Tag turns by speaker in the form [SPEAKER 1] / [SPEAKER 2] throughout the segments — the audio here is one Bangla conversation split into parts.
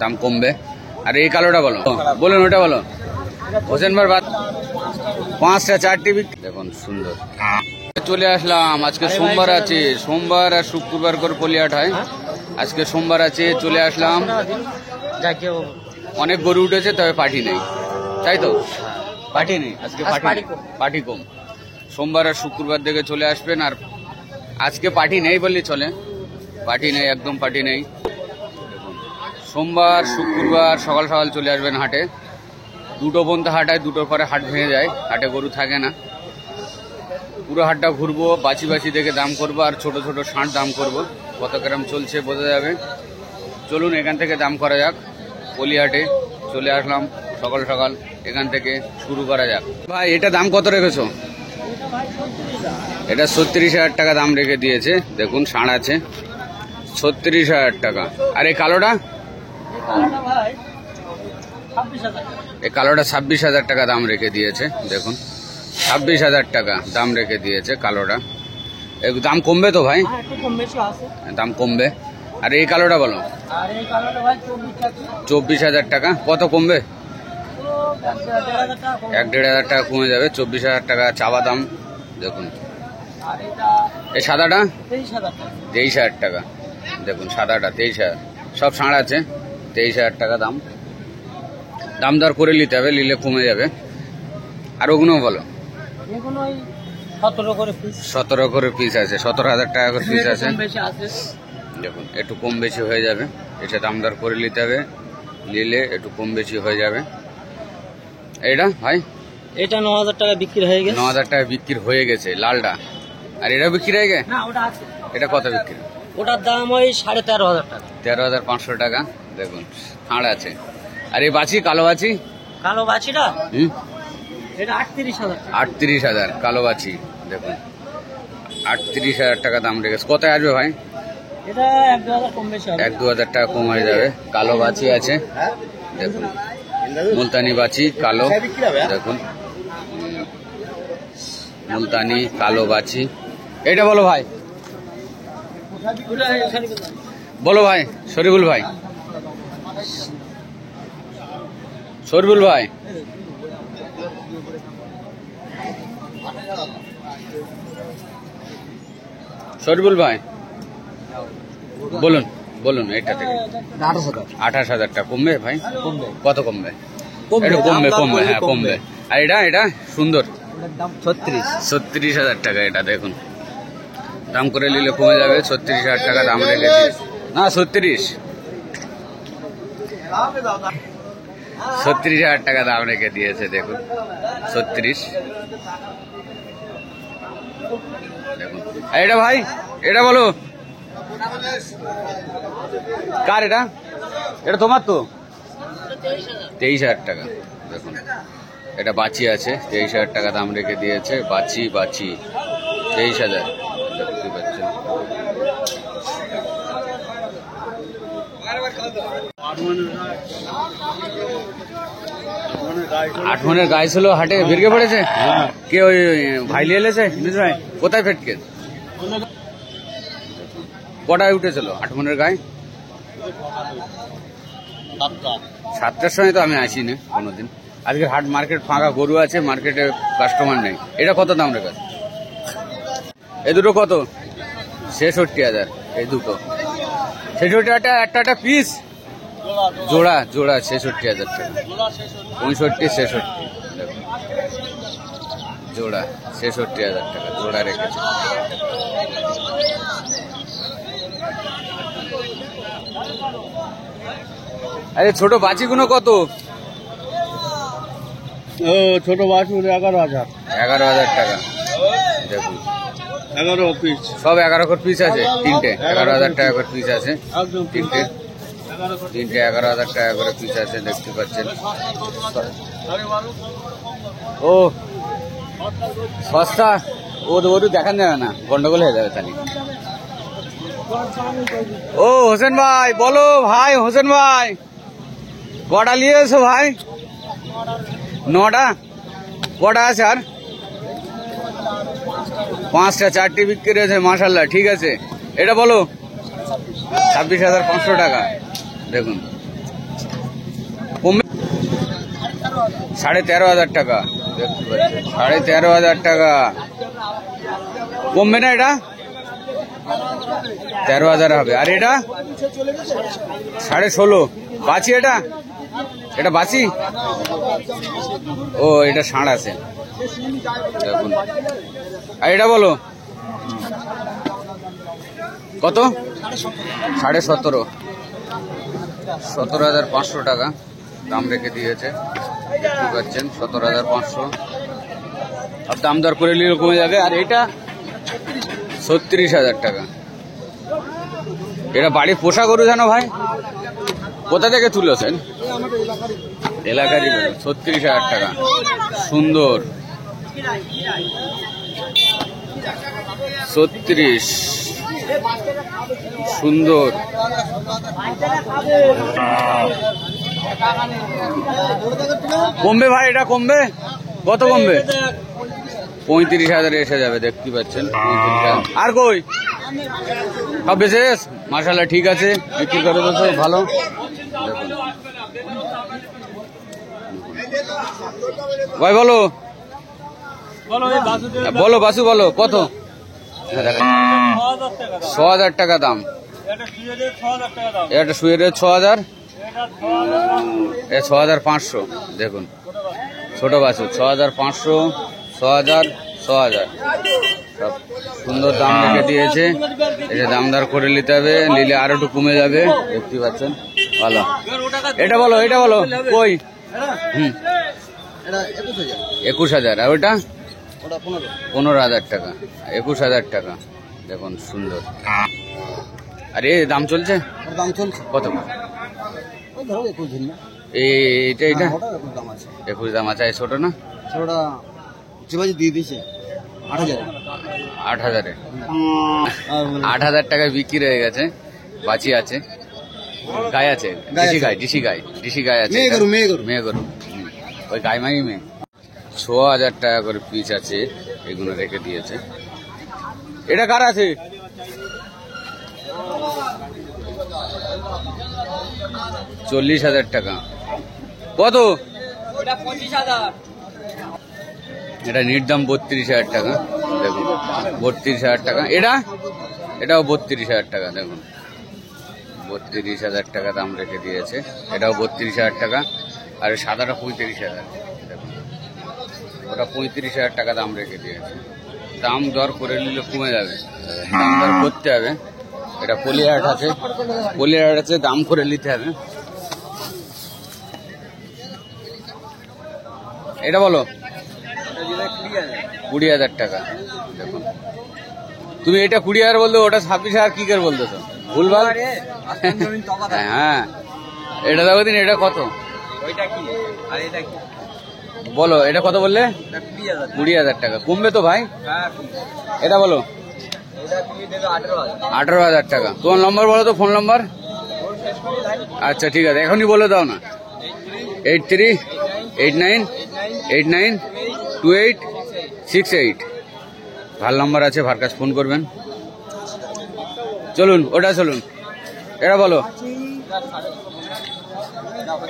[SPEAKER 1] দাম কমবে। আর এই কালোটা বলো, বলুন ওটা বলো। হোসেন ভাই বাদ 5টা 4টি দেখুন সুন্দর। চলে আসলাম, আজকে সোমবার আছে, সোমবার আর শুক্রবার করে পলিহাট হয়। আজকে সোমবার আছে, চলে আসলাম। অনেক গরু উঠেছে, তবে পাটি নেই, তাই তো? পাটি নেই আজকে, পাটি কম। সোমবার আর শুক্রবার দেখে চলে আসবেন। আর আজকে পাটি নেই বললে চলে, পাটি নেই, একদম পাটি নেই। সোমবার শুক্রবার সকাল সকাল চলে আসবেন হাটে। 2টো পর্যন্ত হাট হয়, 2টোর পরে হাট ভেঙে যায়, হাটে গরু থাকে না। পুরো হাটটা ঘুরবো, বাছি বাছি দেখে দাম করবো, আর ছোট ছোট ষাঁড় দাম করবো। কত গ্রাম চলছে বোঝা যাবে। চলুন এখান থেকে দাম করা যাক। পলিহাটে চলে আসলাম সকাল সকাল, এখান থেকে শুরু করা যাক। ভাই এটা দাম কত রেখেছো? এটা 36,000 টাকা দাম রেখে দিয়েছে। দেখুন ষাঁড় আছে, 36,000 টাকা। আর এই কালোটা? এই কালোটা 26,000 টাকা দাম রেখে দিয়েছে। দেখুন 26,000 টাকা দাম রেখে দিয়েছে কালোটা। দাম কমবে তো ভাই? দাম কমবে। আর এই কালোটা বলো? 24,000 টাকা। কত কমবে? 1-1.5 টাকা কমে যাবে। 24,000 টাকা চাওয়া দাম। দেখুন এই সাদাটা 23,000 টাকা। দেখুন সাদাটা 23,000। সব ষাঁড় আছে, 23,000 টাকা দাম। দাম দর করে নিতে হবে, নিলে কমে যাবে। আর ওগুলো বলো? 17 করে পিস আছে, 17,000 টাকা করে পিস আছে। দেখুন একটু কম বেশি হয়ে যাবে, এটা দাম দর করে নিতে হবে, নিলে একটু কম বেশি হয়ে যাবে। এটা ভাই?
[SPEAKER 2] এটা 9,000 টাকা বিক্রি হয়ে গেছে।
[SPEAKER 1] 9,000 টাকা বিক্রি হয়ে গেছে লালটা। আর এটা বিক্রি হয়ে গেছে? এটা কত বিক্রি?
[SPEAKER 2] ওটার দাম ওই 13,500 টাকা।
[SPEAKER 1] 13,500 টাকা। দেখুন ষাঁড় আছে। আর এই বাছি, কালো বাছি?
[SPEAKER 2] কালো বাছিটা এটা 38,000।
[SPEAKER 1] 38,000 কালো বাছি। দেখুন 38,000 টাকা দাম রেখেছে। কোথায় আসবে ভাই?
[SPEAKER 2] এটা 1-2,000 কম বেশি হবে।
[SPEAKER 1] 1-2,000 টাকা কম হয়ে যাবে। কালো বাছি আছে, দেখুন মুলতানি বাছি কালো। দেখুন মুলতানি কালো বাছি। এটা বলো ভাই, বলো ভাই। শরীফুল ভাই, শরীফুল ভাই, শরীফুল ভাই বলুন, বলুন। এটা থেকে 28,000 টাকা কমবে ভাই? কত কমবে? একটু কমবে, কমবে, হ্যাঁ কমবে। আর এটা? এটা সুন্দর 36,000 টাকা। এটা দেখুন দাম করে নিলে কমে যাবে। 36,000 টাকা দাম রেখে দিয়েছে। না 36,000 টাকা দাম রেখে দিয়েছে। দেখুন 36। দেখুন এটা ভাই, এটা বলো কার? এটা এটা তোমার তো? 23,000 টাকা। দেখুন এটা বাছি আছে, 23,000 টাকা দাম রেখে দিয়েছে। বাছি বাছি 23,000 দেখতে পাচ্ছেন। আটমনের গায়ে ছিল হাটে বেরিয়ে পড়েছে। কে ওই ভাই নিয়ে এলেছে? ভাই কোথায় ফেটকে? কটায় উঠেছিল আটমনের গায়ে? 7টার সময় তো আমি আসিনি কোনোদিন। আজকে হাট মার্কেট ফাঁকা, গরু আছে, মার্কেটে কাস্টমার নেই। এটা কত দাম রেখেছে? এই দুটো কত? 66,000। এই দুটো 66,000 একটা পিস? জোড়া জোড়া 66,000 টাকা। 65, 66 জোড়া 66,000 টাকা জোড়া রেখেছে। আরে ছোট বাছিগুলো কত?
[SPEAKER 2] ও ছোট বাছুর 11,000।
[SPEAKER 1] 11,000 টাকা। দেখুন
[SPEAKER 2] 11 পিস,
[SPEAKER 1] সব 11 করে পিস আছে। তিনটে 11,000 টাকা করে পিস আছে। তিনটে 11,000 টাকা করে পিস আছে, দেখতে পাচ্ছেন। ও সস্তা, ওর দেখান যাবে না, গন্ডগোল হয়ে যাবে তাহলে। ও হোসেন ভাই বলো ভাই, হোসেন ভাই কটা নিয়ে এসো ভাই? 9টা। কটা আছে আর? 5টা 4টি বিক্রি হয়েছে, মাশাল্লাহ। ঠিক আছে, এটা বলো 26,500 টাকা। দেখুন কমবে 13,500 টাকা, দেখতে পাচ্ছেন 13,500 টাকা। কমবে না এটা? 13,000 হবে। আর এটা 16,500। বাছি এটা? এটা বাছি? ও এটা ষাঁড় আছে দেখুন। আর এটা বলো কত? 17,500, 17,500 টাকা দাম রেখে দিয়েছে, দেখতে পাচ্ছেন 17,500। আর দাম দর করে নিলে কমে যাবে। আর এটা 36,000 টাকা। এটা বাড়ির পোষা গরু জানো ভাই? কোথা থেকে তুলেছেন? এলাকারই গরু। 36,000 টাকা, সুন্দর 36, সুন্দর। কমবে ভাই? এটা কমবে? কত কমবে? 35,000 এসে যাবে, দেখতে পাচ্ছেন 35,000। আর কই সব বেঁচে গেছে? মাশাআল্লাহ, ঠিক আছে, বিক্রি করে বলছো ভালো। ভাই বলো বলো বাসু বলো কত? 6,000 টাকা দাম। এটা শুয়ে 6,000, 6,500। দেখুন ছোট বাছু 6,500, 6,000, 6,000 সব সুন্দর দাম রেখে দিয়েছে। এটা দামদার করে নিতে হবে, নিলে আরো একটু কমে যাবে, দেখতে পাচ্ছেন ভালো। এটা বলো, এটা বলো কই? 21,000। আর ওইটা 15,000 টাকা, 21,000 টাকা। দেখুন সুন্দর। আরে দাম চলছে?
[SPEAKER 2] দাম চলছে
[SPEAKER 1] কত? এইটা এটা 21 দাম আছে। ছোট না?
[SPEAKER 2] ছোটটা দিয়ে দিয়েছে 8,000।
[SPEAKER 1] 8,000-এ 8,000 টাকায় বিক্রি হয়ে গেছে। বাছি আছে, গাই আছে, ডিসি গাই আছে। মেয়ে গরু। ওই গাই মাই মেয়ে। 6,000 টাকা করে পিস আছে, এগুলো রেখে দিয়েছে। এটা কার আছে? 40,000 টাকা। কত? এটা নিট দাম 32,000 টাকা। দেখুন 32,000 টাকা। এটাও 32,000 টাকা। দেখুন 32,000 টাকা দাম রেখে দিয়েছে। এটাও 32,000 টাকা। আর সাদাটা 35,000। দেখুন ওটা 35,000 টাকা দাম রেখে দিয়েছে। দাম দর করে নিলে কমে যাবে, দাম দর করতে হবে। এটা পলিহাট আছে, দাম করে নিতে হবে। এটা বলো 20,000 টাকা। দেখুন তুমি এটা 20,000 বলতো, ওটা 26,000 কি করে বলতেছো? ভুলভাল। হ্যাঁ এটা দেখো দিন, এটা কত বলো? এটা কত বললে? 20,000 টাকা। কমবে তো ভাই? এটা বলো 18,000 টাকা। তোমার নম্বর বলো তো, ফোন নম্বর। আচ্ছা ঠিক আছে, এখনই বলে দাও না। 8389892868। ভাল নাম্বার আছে, ভার কাছে ফোন করবেন। চলুন ওটা চলুন। এটা বলো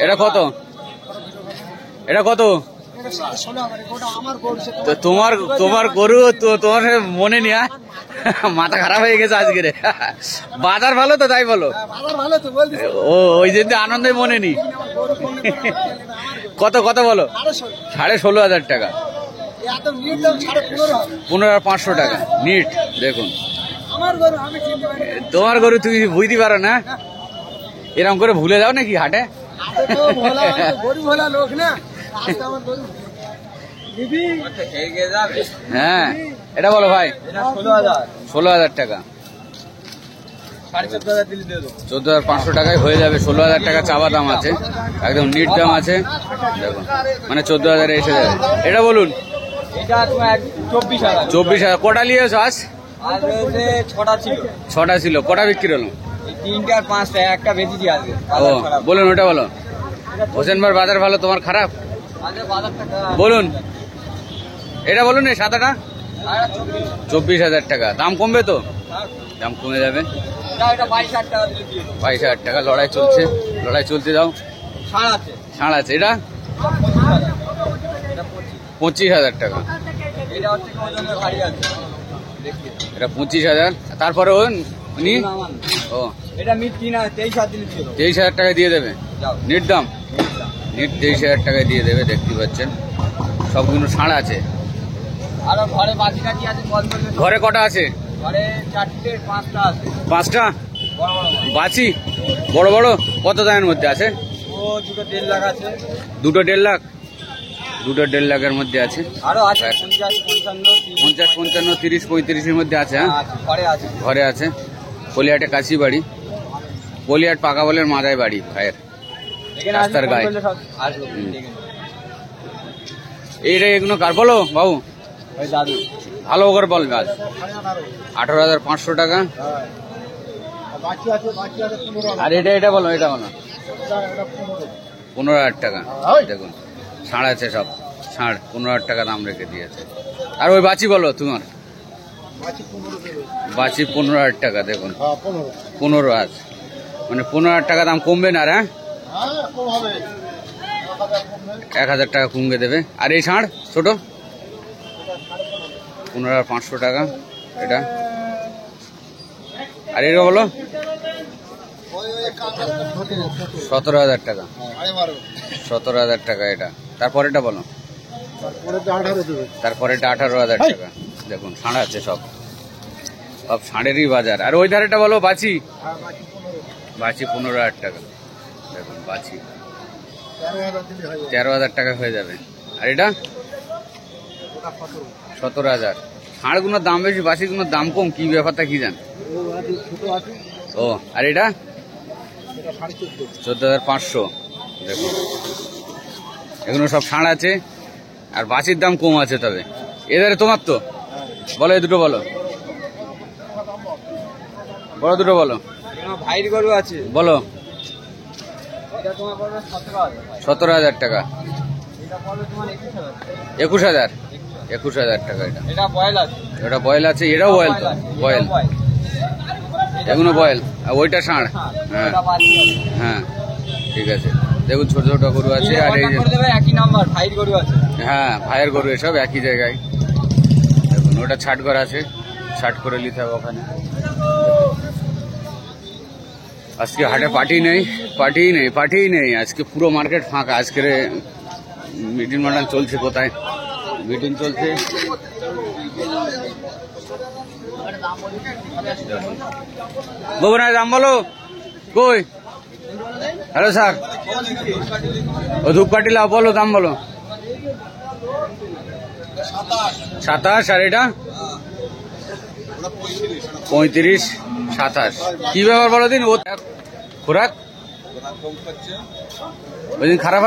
[SPEAKER 1] এটা কত? এটা কত? তো তোমার গরু তো তোমার মনে নিয়া মাথা খারাপ হয়ে গেছে আজকে রে। বাজার ভালো তো তাই বলো। ও ওই যে আনন্দে মনে নি। কত কত বলো? 16,500 টাকা। 15,500 টাকা নিট। দেখুন তোমার গরু তুমি বুঝতে পারো না, এরকম করে ভুলে যাও নাকি হাটে? হ্যাঁ এটা বলো ভাই। 16,000 টাকা। 14,500 টাকায় হয়ে যাবে। 16,000 টাকা চাওয়া দাম আছে, একদম নিট দাম আছে। দেখুন মানে 14,000 এসে যাবে। এটা বলুন 24,000। কটা নিয়েছ আজ? 6টা ছিল। কটা বিক্রি হলো?
[SPEAKER 2] 3টে আর 5টা, একটা বেঁচেছি আজকে।
[SPEAKER 1] ও বলুন ওটা বলো। হোসেনবার বাজার ভালো, তোমার খারাপ? বলুন এটা বলুন। এই সাদাটা 24,000 টাকা। দাম কমবে তো? দাম কমে যাবে।
[SPEAKER 2] এটা 22,000 টাকা দিলে দিয়ে দেবো।
[SPEAKER 1] 22,000 টাকা। লড়াই চলছে, লড়াই চলতে দাও।
[SPEAKER 2] ছাড় আছে।
[SPEAKER 1] ছাড় আছে। এটা
[SPEAKER 2] 25,000 এটা
[SPEAKER 1] 25,000 টাকা।
[SPEAKER 2] এটা হচ্ছে কি ওজনে ভারী আছে দেখি
[SPEAKER 1] এটা 25,000। তারপরে উনি
[SPEAKER 2] আমার না।
[SPEAKER 1] ও
[SPEAKER 2] এটা মিট 23,000 দিলে দিয়ে দেবো।
[SPEAKER 1] 23,000 টাকা দিয়ে দেবে।
[SPEAKER 2] যাও
[SPEAKER 1] নেট দাম নেট 23,000 টাকায় দিয়ে দেবে। দেখতে পাচ্ছেন সবগুলো ষাঁড় আছে।
[SPEAKER 2] আর ঘরে বাকি কাকি আছে কল করলে
[SPEAKER 1] ঘরে কটা আছে?
[SPEAKER 2] ঘরে 4টে 5টা আছে
[SPEAKER 1] 5টা
[SPEAKER 2] বড় বড় মাছ।
[SPEAKER 1] বাছি বড় বড়। কত দামের মধ্যে আছে?
[SPEAKER 2] ও দুটো 1.5 লাখ আছে।
[SPEAKER 1] দুটো 1.5 লাখ। দুটো 1.5 লাখের মধ্যে আছে।
[SPEAKER 2] আরো আছে
[SPEAKER 1] হ্যাঁ।
[SPEAKER 2] 50 55
[SPEAKER 1] 50, 55, 30, 35-এর মধ্যে আছে। হ্যাঁ
[SPEAKER 2] আছে ঘরে আছে।
[SPEAKER 1] ঘরে আছে। কলিয়াটে কাশি বাড়ি, কলিয়াট পাকা বলের মাদায় বাড়ি ভাইয়ের।
[SPEAKER 2] এখানে
[SPEAKER 1] রাস্তার
[SPEAKER 2] আসলে
[SPEAKER 1] গায়ে।
[SPEAKER 2] ফোন করলে সব আসবে
[SPEAKER 1] হুম।
[SPEAKER 2] দেখে নেবে।
[SPEAKER 1] এইটা এগুলো কার বলো বাবু?
[SPEAKER 2] ওই দাদু
[SPEAKER 1] ভালো করে বল আজ। 18,500 টাকা। আর এটা বলো, এটা বলো। 15,000 টাকা। দেখুন ষাঁড় আছে সব। ষাঁড় 15,000 টাকা দাম রেখে দিয়েছে। আর ওই বাছি বলো তোমার। বাছি 15,000 টাকা। দেখুন 15 আছে, মানে 15,000 টাকা দাম কমবে না? আর হ্যাঁ 1,000 টাকা কমবে দেবে। আর এই ষাঁড় ছোট 15,500 টাকা এটা। আর এটা বলো 17,000 টাকা। 17,000 টাকা এটা। তারপরেটা বলো। তারপরেটা 18,000 টাকা। দেখুন ষাঁড় আছে সব, সব ষাঁড়েরই বাজার। আর ওই ধারেটা বলো বাছি। বাছি 15,000 টাকা। দেখুন বাছি 13,000 টাকা হয়ে যাবে। আর এটা 17,000। ষাঁড়গুলোর দাম বেশি, বাছিগুলোর দাম কম, কি ব্যাপারটা কি জান? ও আর এটা 14,500। দেখুন এগুলো সব ষাঁড় আছে আর বাছির দাম কম আছে। তবে এধারে তোমার তো বলো, এই দুটো বলো, বড় দুটো বলো।
[SPEAKER 2] এখানে ভাইর গরু আছে
[SPEAKER 1] বলো।
[SPEAKER 2] এটা তোমার পড়বে 17,000
[SPEAKER 1] 17,000 টাকা।
[SPEAKER 2] এটা পড়বে তোমার 21,000
[SPEAKER 1] 21,000। 21,000 টাকা এটা।
[SPEAKER 2] এটা বয়েল আছে।
[SPEAKER 1] এটা বয়েল আছে। এটাও বয়েল তো? বয়েল, এগুলো বয়েল। আর ওইটা ষাঁড়। হ্যাঁ
[SPEAKER 2] এটা বাছি আছে।
[SPEAKER 1] হ্যাঁ ঠিক আছে। দেখুন ছোট ছোট গরু আছে। আর এই যে
[SPEAKER 2] করে দেবে একই নাম্বার ভাইর গরু আছে।
[SPEAKER 1] হ্যাঁ ভাইয়ের গরু এসব একই জায়গায়। দেখুন ওটা ছাট করা আছে, ছাট করে নিতে হবে ওখানে। আজকে হাটে পার্টি নেই আজকে। পুরো মার্কেট ফাঁকা। আজকের মিটিং মাটান চলছে। কোথায় মিটিং চলছে? বগুড়ায় দাম বলো কই? হ্যালো স্যার, ও ধূপকাঠি লাও বলো, দাম বলো। 27। আর এটা 35, 27। কি ব্যাপার বলো দিন? ও খোরাক ওই দিন খারাপ